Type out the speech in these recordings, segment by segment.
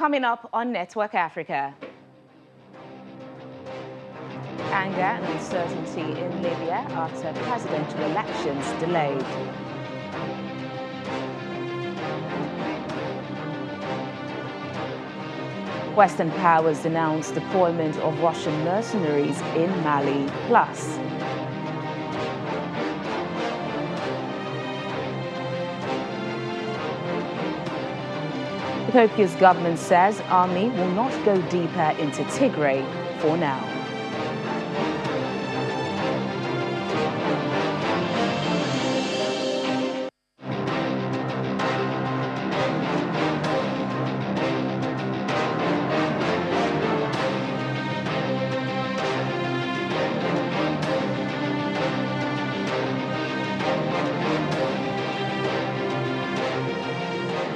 Coming up on Network Africa. Anger and uncertainty in Libya after presidential elections delayed. Western powers denounce deployment of Russian mercenaries in Mali. Plus, Ethiopia's government says army will not go deeper into Tigray for now.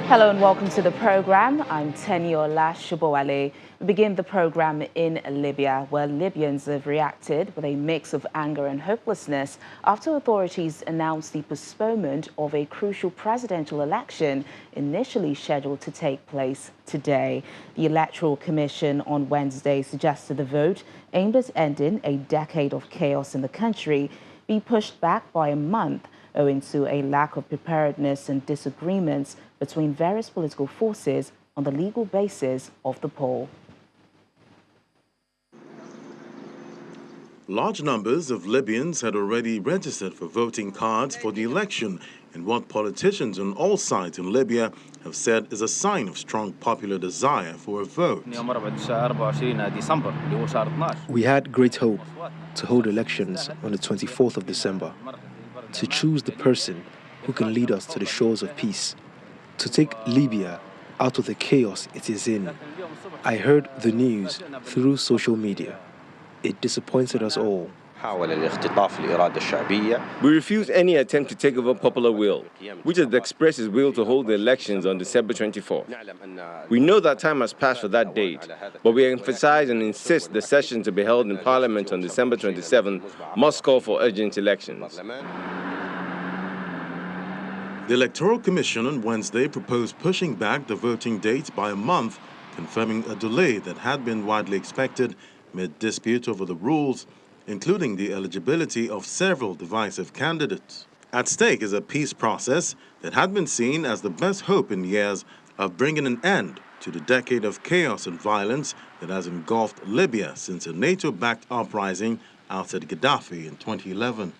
Hello and welcome to the program. I'm Teniola Shubowale. We begin the program in Libya, where Libyans have reacted with a mix of anger and hopelessness after authorities announced the postponement of a crucial presidential election initially scheduled to take place today. The Electoral Commission on Wednesday suggested the vote, aimed at ending a decade of chaos in the country, be pushed back by a month, owing to a lack of preparedness and disagreements between various political forces on the legal basis of the poll. Large numbers of Libyans had already registered for voting cards for the election in what politicians on all sides in Libya have said is a sign of strong popular desire for a vote. We had great hope to hold elections on the 24th of December, to choose the person who can lead us to the shores of peace, to take Libya out of the chaos it is in. I heard the news through social media. It disappointed us all. We refuse any attempt to take over popular will, which has expressed its will to hold the elections on December 24th. We know that time has passed for that date, but we emphasize and insist the session to be held in Parliament on December 27th must call for urgent elections. The Electoral Commission on Wednesday proposed pushing back the voting date by a month, confirming a delay that had been widely expected amid dispute over the rules, including the eligibility of several divisive candidates. At stake is a peace process that had been seen as the best hope in years of bringing an end to the decade of chaos and violence that has engulfed Libya since a NATO-backed uprising ousted Gaddafi in 2011.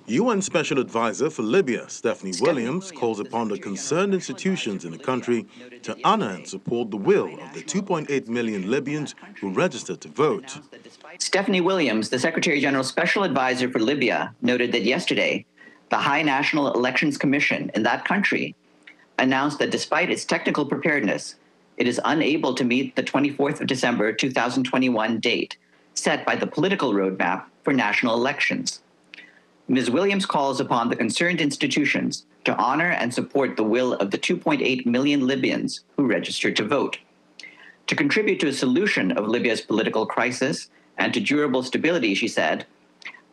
UN Special Advisor for Libya, Stephanie Williams, calls upon the concerned institutions in the country to honor and support the will of the 2.8 million Libyans who registered to vote. Stephanie Williams, the Secretary General's Special Advisor for Libya, noted that yesterday, the High National Elections Commission in that country announced that despite its technical preparedness, it is unable to meet the 24th of December 2021 date set by the political roadmap for national elections. Ms. Williams calls upon the concerned institutions to honor and support the will of the 2.8 million Libyans who registered to vote. To contribute to a solution of Libya's political crisis and to durable stability, she said,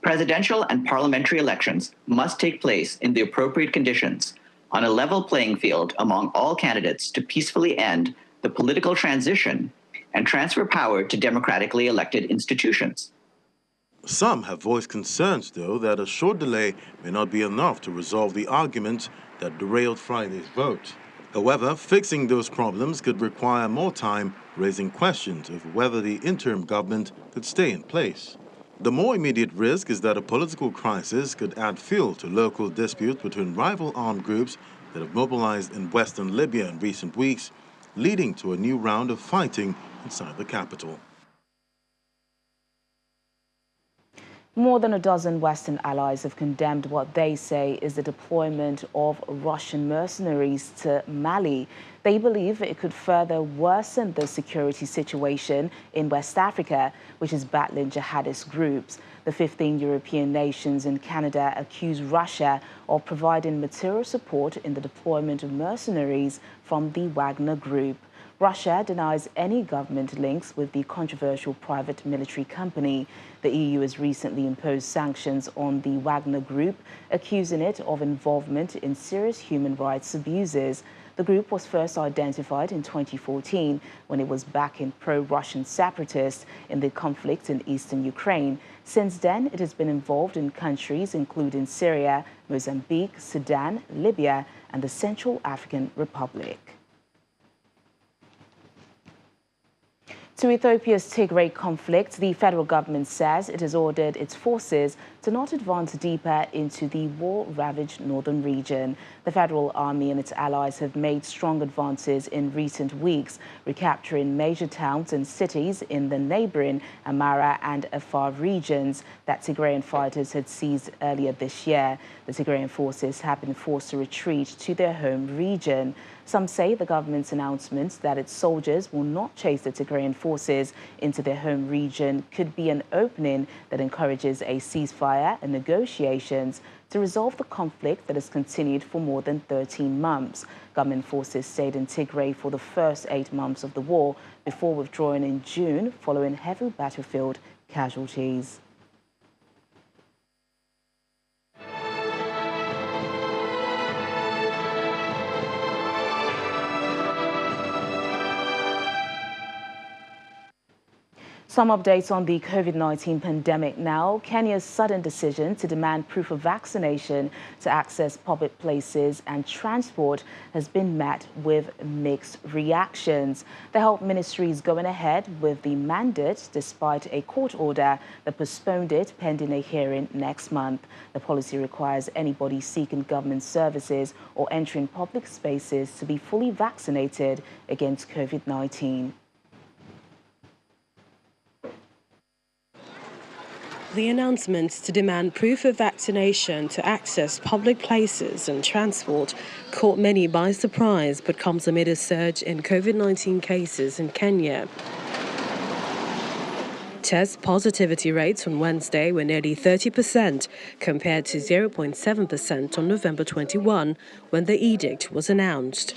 presidential and parliamentary elections must take place in the appropriate conditions on a level playing field among all candidates to peacefully end the political transition and transfer power to democratically elected institutions. Some have voiced concerns, though, that a short delay may not be enough to resolve the arguments that derailed Friday's vote. However, fixing those problems could require more time, raising questions of whether the interim government could stay in place. The more immediate risk is that a political crisis could add fuel to local disputes between rival armed groups that have mobilized in western Libya in recent weeks, leading to a new round of fighting inside the capital. More than a dozen Western allies have condemned what they say is the deployment of Russian mercenaries to Mali. They believe it could further worsen the security situation in West Africa, which is battling jihadist groups. The 15 European nations and Canada accuse Russia of providing material support in the deployment of mercenaries from the Wagner Group. Russia denies any government links with the controversial private military company. The EU has recently imposed sanctions on the Wagner Group, accusing it of involvement in serious human rights abuses. The group was first identified in 2014 when it was backing pro-Russian separatists in the conflict in eastern Ukraine. Since then, it has been involved in countries including Syria, Mozambique, Sudan, Libya, and the Central African Republic. To Ethiopia's Tigray conflict, the federal government says it has ordered its forces to not advance deeper into the war-ravaged northern region. The federal army and its allies have made strong advances in recent weeks, recapturing major towns and cities in the neighboring Amhara and Afar regions that Tigrayan fighters had seized earlier this year. The Tigrayan forces have been forced to retreat to their home region. Some say the government's announcement that its soldiers will not chase the Tigrayan forces into their home region could be an opening that encourages a ceasefire and negotiations to resolve the conflict that has continued for more than 13 months. Government forces stayed in Tigray for the first 8 months of the war before withdrawing in June following heavy battlefield casualties. Some updates on the COVID-19 pandemic now. Kenya's sudden decision to demand proof of vaccination to access public places and transport has been met with mixed reactions. The Health Ministry is going ahead with the mandate despite a court order that postponed it pending a hearing next month. The policy requires anybody seeking government services or entering public spaces to be fully vaccinated against COVID-19. The announcement to demand proof of vaccination to access public places and transport caught many by surprise, but comes amid a surge in COVID-19 cases in Kenya. Test positivity rates on Wednesday were nearly 30% compared to 0.7% on November 21 when the edict was announced.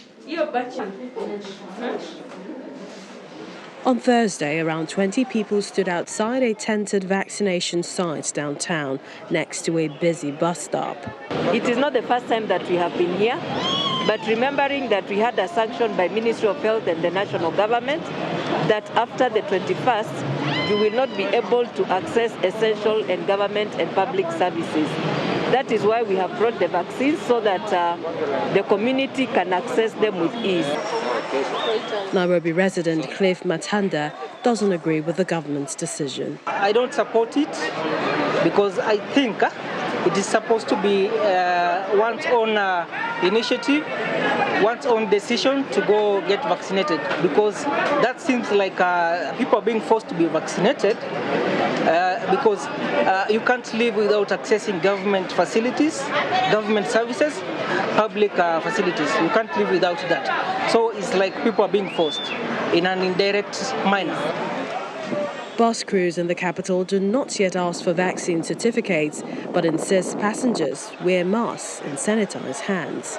On Thursday, around 20 people stood outside a tented vaccination site downtown next to a busy bus stop. It is not the first time that we have been here, but remembering that we had a sanction by Ministry of Health and the national government that after the 21st, you will not be able to access essential and government and public services. That is why we have brought the vaccines so that the community can access them with ease. Nairobi resident Cliff Matanda doesn't agree with the government's decision. I don't support it because I think it is supposed to be one's own initiative, one's own decision to go get vaccinated, because that seems like people are being forced to be vaccinated because you can't live without accessing government facilities, government services, public facilities. You can't live without that. So it's like people are being forced in an indirect manner. Bus crews in the capital do not yet ask for vaccine certificates, but insist passengers wear masks and sanitize hands.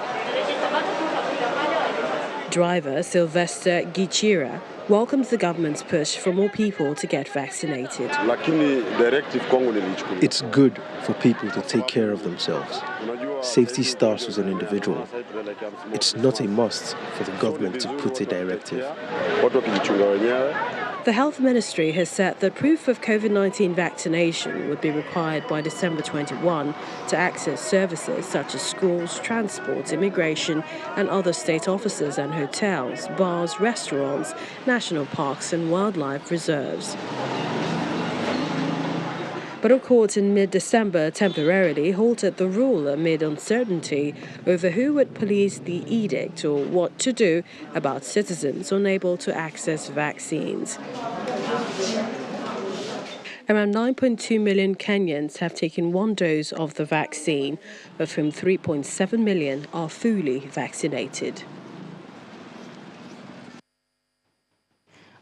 Driver Sylvester Gichira welcomes the government's push for more people to get vaccinated. It's good for people to take care of themselves. Safety starts with an individual. It's not a must for the government to put a directive. The Health Ministry has said that proof of COVID-19 vaccination would be required by December 21 to access services such as schools, transport, immigration, and other state offices and hotels, bars, restaurants, national parks, and wildlife reserves. But a court in mid-December temporarily halted the rule amid uncertainty over who would police the edict or what to do about citizens unable to access vaccines. Around 9.2 million Kenyans have taken one dose of the vaccine, of whom 3.7 million are fully vaccinated.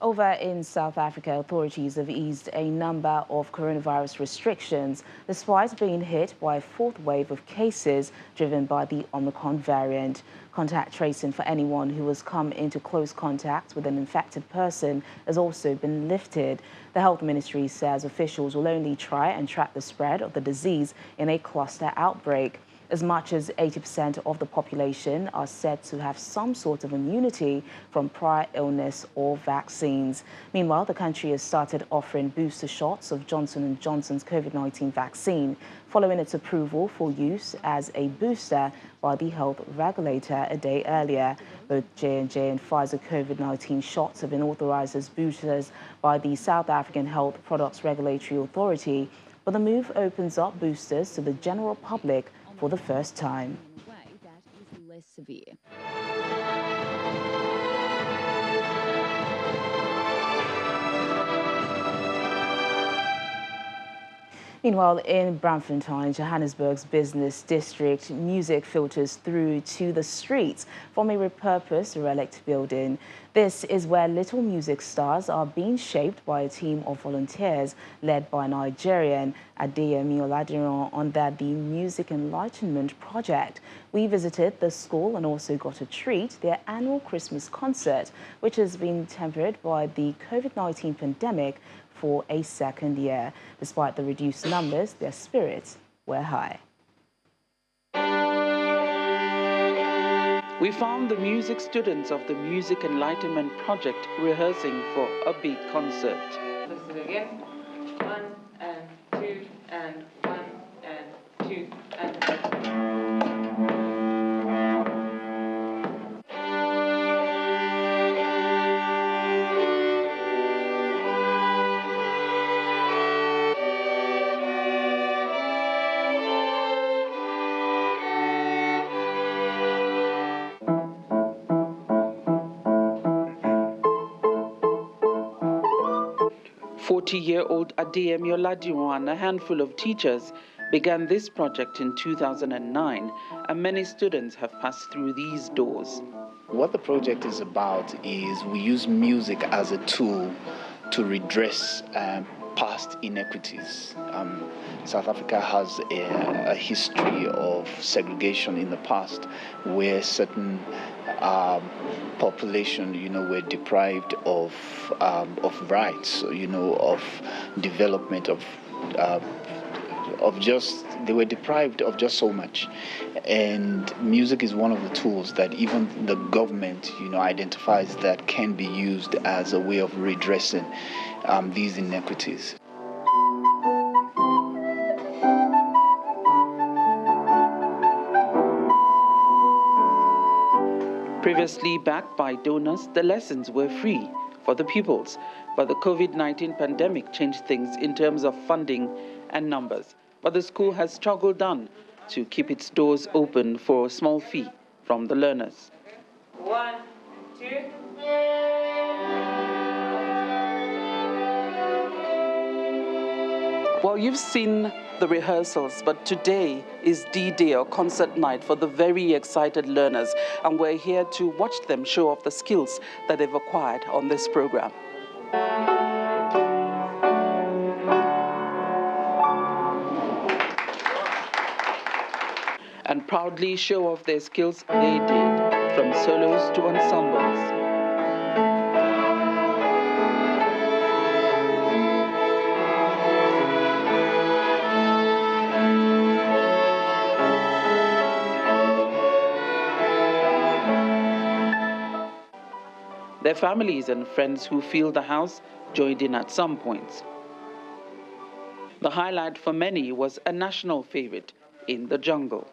Over in South Africa, authorities have eased a number of coronavirus restrictions despite being hit by a fourth wave of cases driven by the Omicron variant. Contact tracing for anyone who has come into close contact with an infected person has also been lifted. The Health Ministry says officials will only try and track the spread of the disease in a cluster outbreak. As much as 80% of the population are said to have some sort of immunity from prior illness or vaccines. Meanwhile, the country has started offering booster shots of Johnson & Johnson's COVID-19 vaccine, following its approval for use as a booster by the health regulator a day earlier. Both J&J and Pfizer COVID-19 shots have been authorized as boosters by the South African Health Products Regulatory Authority, but the move opens up boosters to the general public for the first time. In a way that is less severe. Meanwhile, in Braamfontein, Johannesburg's business district, music filters through to the streets from a repurposed relict building. This is where little music stars are being shaped by a team of volunteers led by Nigerian Adeyemi Oladiran under the Music Enlightenment Project. We visited the school and also got a treat, their annual Christmas concert, which has been tempered by the COVID-19 pandemic for a second year. Despite the reduced numbers, their spirits were high. We found the music students of the Music Enlightenment Project rehearsing for a big concert. Listen again. 1 and 2 and 1 and 2 and 40-year-old Adeyemi Oladiran and a handful of teachers began this project in 2009, and many students have passed through these doors. What the project is about is we use music as a tool to redress past inequities. South Africa has a history of segregation in the past where certain population, were deprived of rights, of development, they were deprived of just so much. And music is one of the tools that even the government, identifies that can be used as a way of redressing these inequities. Previously backed by donors, the lessons were free for the pupils, but the COVID-19 pandemic changed things in terms of funding and numbers. But the school has struggled on to keep its doors open for a small fee from the learners. 1, 2. Well, you've seen the rehearsals, but today is D-Day, or concert night, for the very excited learners, and we're here to watch them show off the skills that they've acquired on this program. And proudly show off their skills they did, from solos to ensembles. Their families and friends who filled the house joined in at some points. The highlight for many was a national favorite, In the Jungle.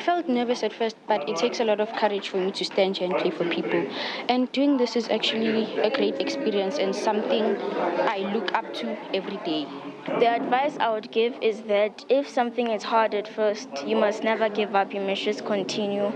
felt nervous at first, but it takes a lot of courage for me to stand here and play for people. And doing this is actually a great experience and something I look up to every day. The advice I would give is that if something is hard at first, you must never give up. You must just continue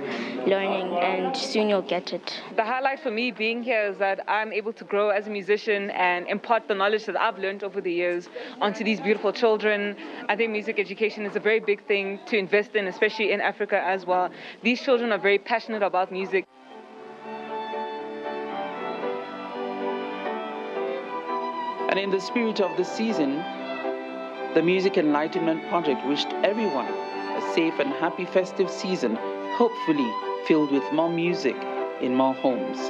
learning and soon you'll get it. The highlight for me being here is that I'm able to grow as a musician and impart the knowledge that I've learned over the years onto these beautiful children. I think music education is a very big thing to invest in, especially in Africa as well. These children are very passionate about music. And in the spirit of the season, the Music Enlightenment Project wished everyone a safe and happy festive season, hopefully filled with more music in more homes.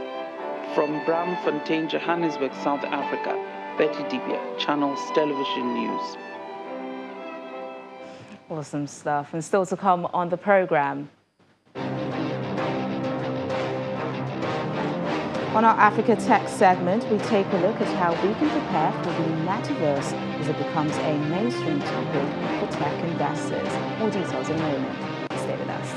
From Braamfontein, Johannesburg, South Africa, Betty Dibia, Channels Television News. Awesome stuff. And still to come on the program. On our Africa Tech segment, we take a look at how we can prepare for the Metaverse as it becomes a mainstream topic for tech investors. More details in a moment. Stay with us.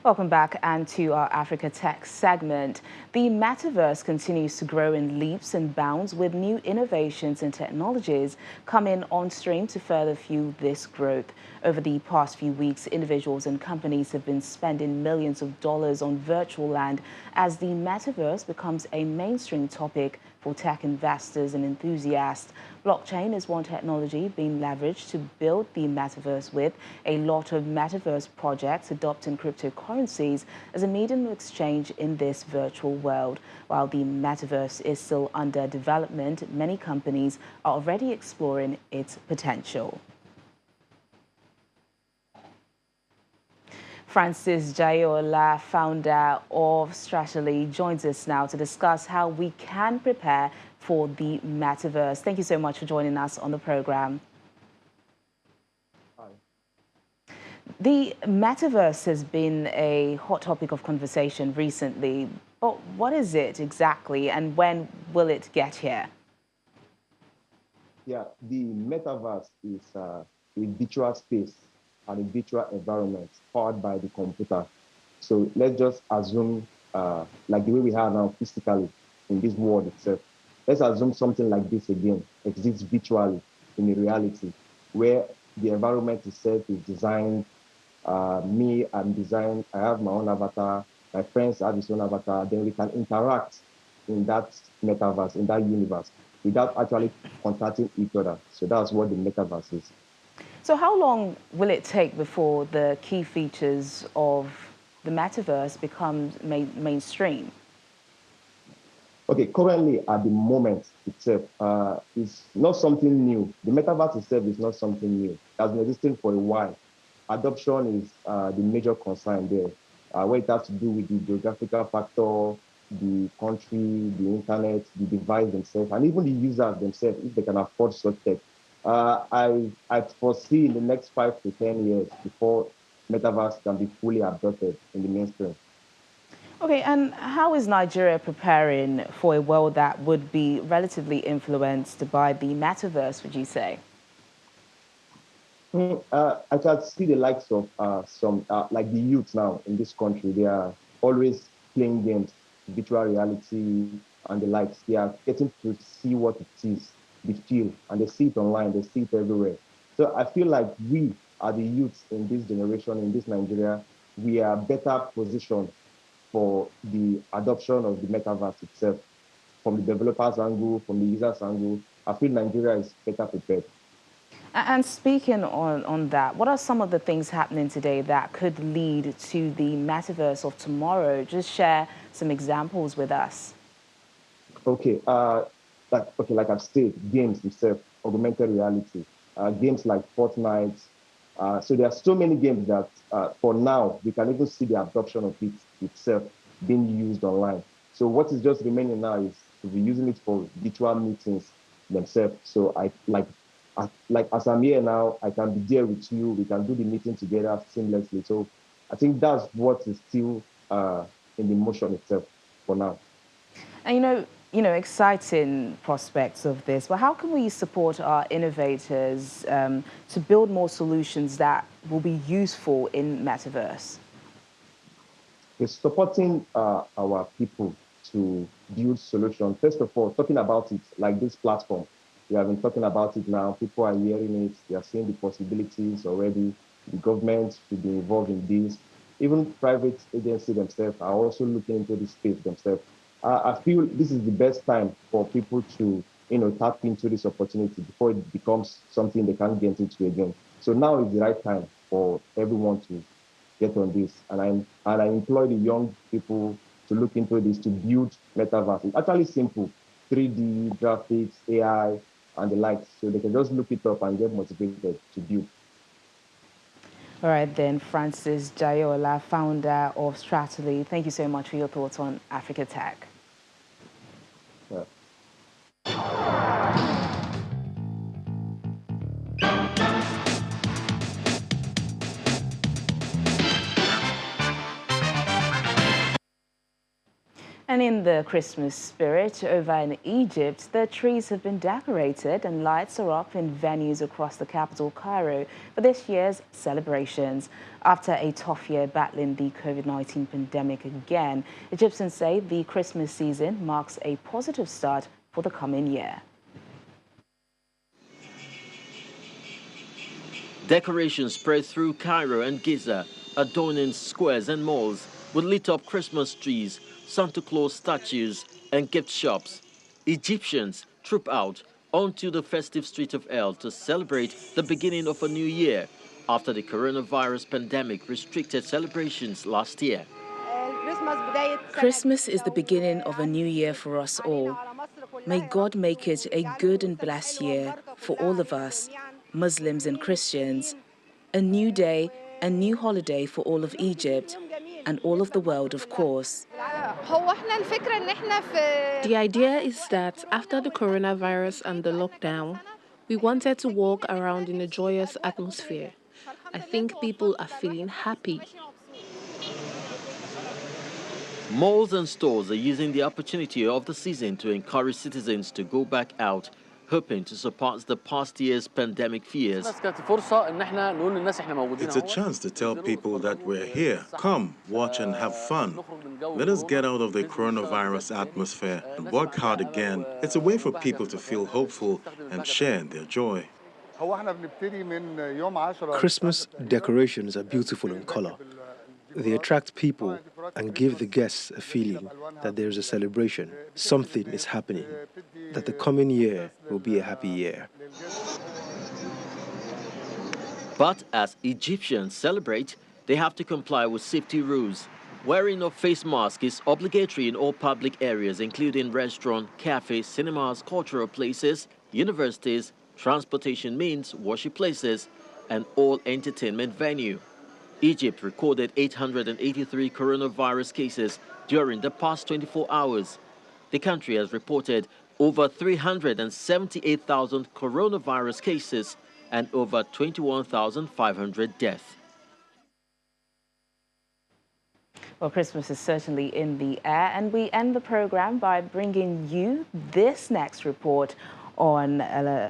Welcome back and to our Africa Tech segment. The Metaverse continues to grow in leaps and bounds with new innovations and technologies coming on stream to further fuel this growth. Over the past few weeks, individuals and companies have been spending millions of dollars on virtual land as the Metaverse becomes a mainstream topic for tech investors and enthusiasts. Blockchain is one technology being leveraged to build the Metaverse, with a lot of Metaverse projects adopting cryptocurrencies as a medium of exchange in this virtual world. While the Metaverse is still under development, many companies are already exploring its potential. Francis Jayola, founder of Strategy, joins us now to discuss how we can prepare for the Metaverse. Thank you so much for joining us on the program. Hi. The Metaverse has been a hot topic of conversation recently. But what is it exactly, and when will it get here? Yeah, the Metaverse is a virtual space and a virtual environment powered by the computer. So let's just assume, like the way we have now physically in this world itself, let's assume something like this again exists virtually in a reality where the environment itself is designed. Me, I'm designed, I have my own avatar, my friends have his own avatar, then we can interact in that Metaverse, in that universe, without actually contacting each other. So that's what the Metaverse is. So how long will it take before the key features of the Metaverse becomes mainstream? Okay, currently at the moment itself, it's not something new. The Metaverse itself is not something new. It has been existing for a while. Adoption is the major concern there, where it has to do with the geographical factor, the country, the internet, the device themselves, and even the users themselves, if they can afford such tech. I foresee in the next 5 to 10 years before Metaverse can be fully adopted in the mainstream. Okay, and how is Nigeria preparing for a world that would be relatively influenced by the Metaverse, would you say? I can see the likes of like the youth now in this country. They are always playing games, virtual reality and the likes. They are getting to see what it is, the feel, and they see it online, they see it everywhere. So I feel like we are the youths in this generation, in this Nigeria, we are better positioned for the adoption of the Metaverse itself. From the developers' angle, from the users' angle, I feel Nigeria is better prepared. And speaking on that, what are some of the things happening today that could lead to the Metaverse of tomorrow? Just share some examples with us. Okay, like I've said, games itself, augmented reality, games like Fortnite, So there are so many games that, for now, we can even see the adoption of it itself being used online. So what is just remaining now is to be using it for virtual meetings themselves. So as I'm here now, I can be there with you. We can do the meeting together seamlessly. So I think that's what is still in the motion itself for now. And exciting prospects of this. But how can we support our innovators to build more solutions that will be useful in Metaverse? It's supporting our people to build solutions. First of all, talking about it, like this platform, we have been talking about it now. People are hearing it. They are seeing the possibilities already. The government should be involved in this. Even private agencies themselves are also looking into this space themselves. I feel this is the best time for people to, tap into this opportunity before it becomes something they can't get into again. So now is the right time for everyone to get on this. And I employ the young people to look into this, to build Metaverse. It's actually simple, 3D, graphics, AI, and the likes. So they can just look it up and get motivated to build. All right, then, Francis Jayola, founder of Stratily. Thank you so much for your thoughts on Africa Tech. Yeah. And in the Christmas spirit, over in Egypt, the trees have been decorated and lights are up in venues across the capital, Cairo, for this year's celebrations. After a tough year battling the COVID-19 pandemic again, Egyptians say the Christmas season marks a positive start for the coming year. Decorations spread through Cairo and Giza, adorning squares and malls with lit-up Christmas trees, Santa Claus statues and gift shops. Egyptians troop out onto the festive street of El to celebrate the beginning of a new year after the coronavirus pandemic restricted celebrations last year. Christmas is the beginning of a new year for us all. May God make it a good and blessed year for all of us, Muslims and Christians. A new day, a new holiday for all of Egypt and all of the world, of course. The idea is that after the coronavirus and the lockdown, we wanted to walk around in a joyous atmosphere. I think people are feeling happy. Malls and stores are using the opportunity of the season to encourage citizens to go back out, hoping to surpass the past year's pandemic fears. It's a chance to tell people that we're here. Come, watch and have fun. Let us get out of the coronavirus atmosphere and work hard again. It's a way for people to feel hopeful and share their joy. Christmas decorations are beautiful in color. They attract people and give the guests a feeling that there is a celebration, something is happening, that the coming year will be a happy year. But as Egyptians celebrate, they have to comply with safety rules. Wearing of face masks is obligatory in all public areas, including restaurants, cafes, cinemas, cultural places, universities, transportation means, worship places, and all entertainment venues. Egypt recorded 883 coronavirus cases during the past 24 hours. The country has reported over 378,000 coronavirus cases and over 21,500 deaths. Well, Christmas is certainly in the air, and we end the program by bringing you this next report on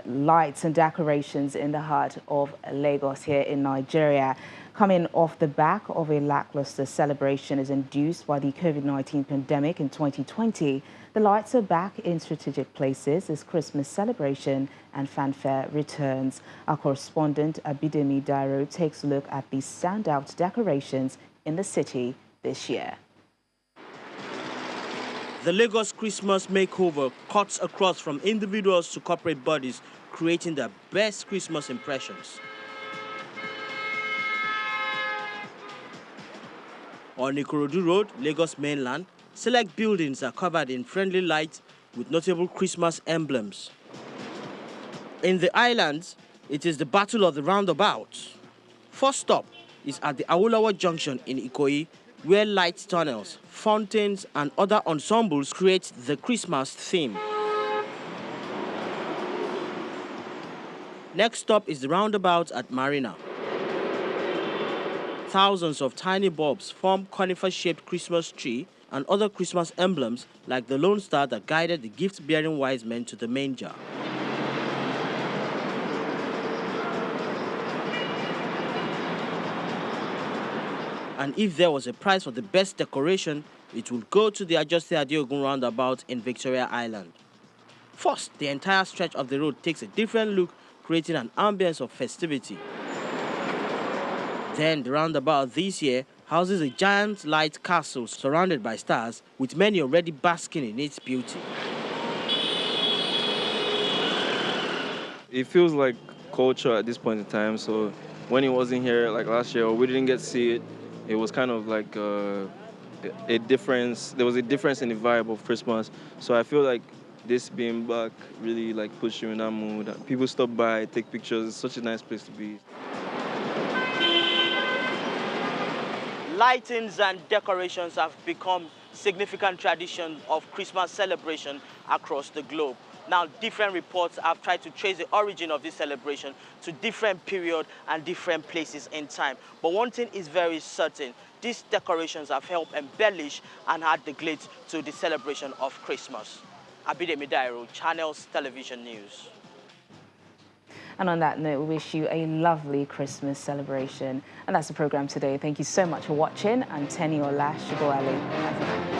lights and decorations in the heart of Lagos here in Nigeria. Coming off the back of a lackluster celebration is induced by the COVID-19 pandemic in 2020, the lights are back in strategic places as Christmas celebration and fanfare returns. Our correspondent Abidemi Dairo takes a look at the standout decorations in the city this year. The Lagos Christmas makeover cuts across from individuals to corporate bodies, creating the best Christmas impressions. On Ikorodu Road, Lagos mainland, select buildings are covered in friendly lights with notable Christmas emblems. In the islands, it is the Battle of the Roundabout. First stop is at the Awolowo Junction in Ikoyi, where light tunnels, fountains, and other ensembles create the Christmas theme. Next stop is the roundabout at Marina. Thousands of tiny bulbs form conifer-shaped Christmas tree and other Christmas emblems like the Lone Star that guided the gift-bearing wise men to the manger. And if there was a prize for the best decoration, it would go to the Ajoste Adeogun roundabout in Victoria Island. First, the entire stretch of the road takes a different look, creating an ambience of festivity. Then the roundabout this year houses a giant light castle surrounded by stars, with many already basking in its beauty. It feels like culture at this point in time, so when it wasn't here like last year, or we didn't get to see it, it was kind of like a difference. There was a difference in the vibe of Christmas, so I feel like this being back really like puts you in that mood. People stop by, take pictures. It's such a nice place to be. Lightings and decorations have become significant tradition of Christmas celebration across the globe. Now, different reports have tried to trace the origin of this celebration to different periods and different places in time. But one thing is very certain: these decorations have helped embellish and add the glitz to the celebration of Christmas. Abidemi Dairo, Channels Television News. And on that note, we wish you a lovely Christmas celebration. And that's the program today. Thank you so much for watching. I'm Teniola Shiboale.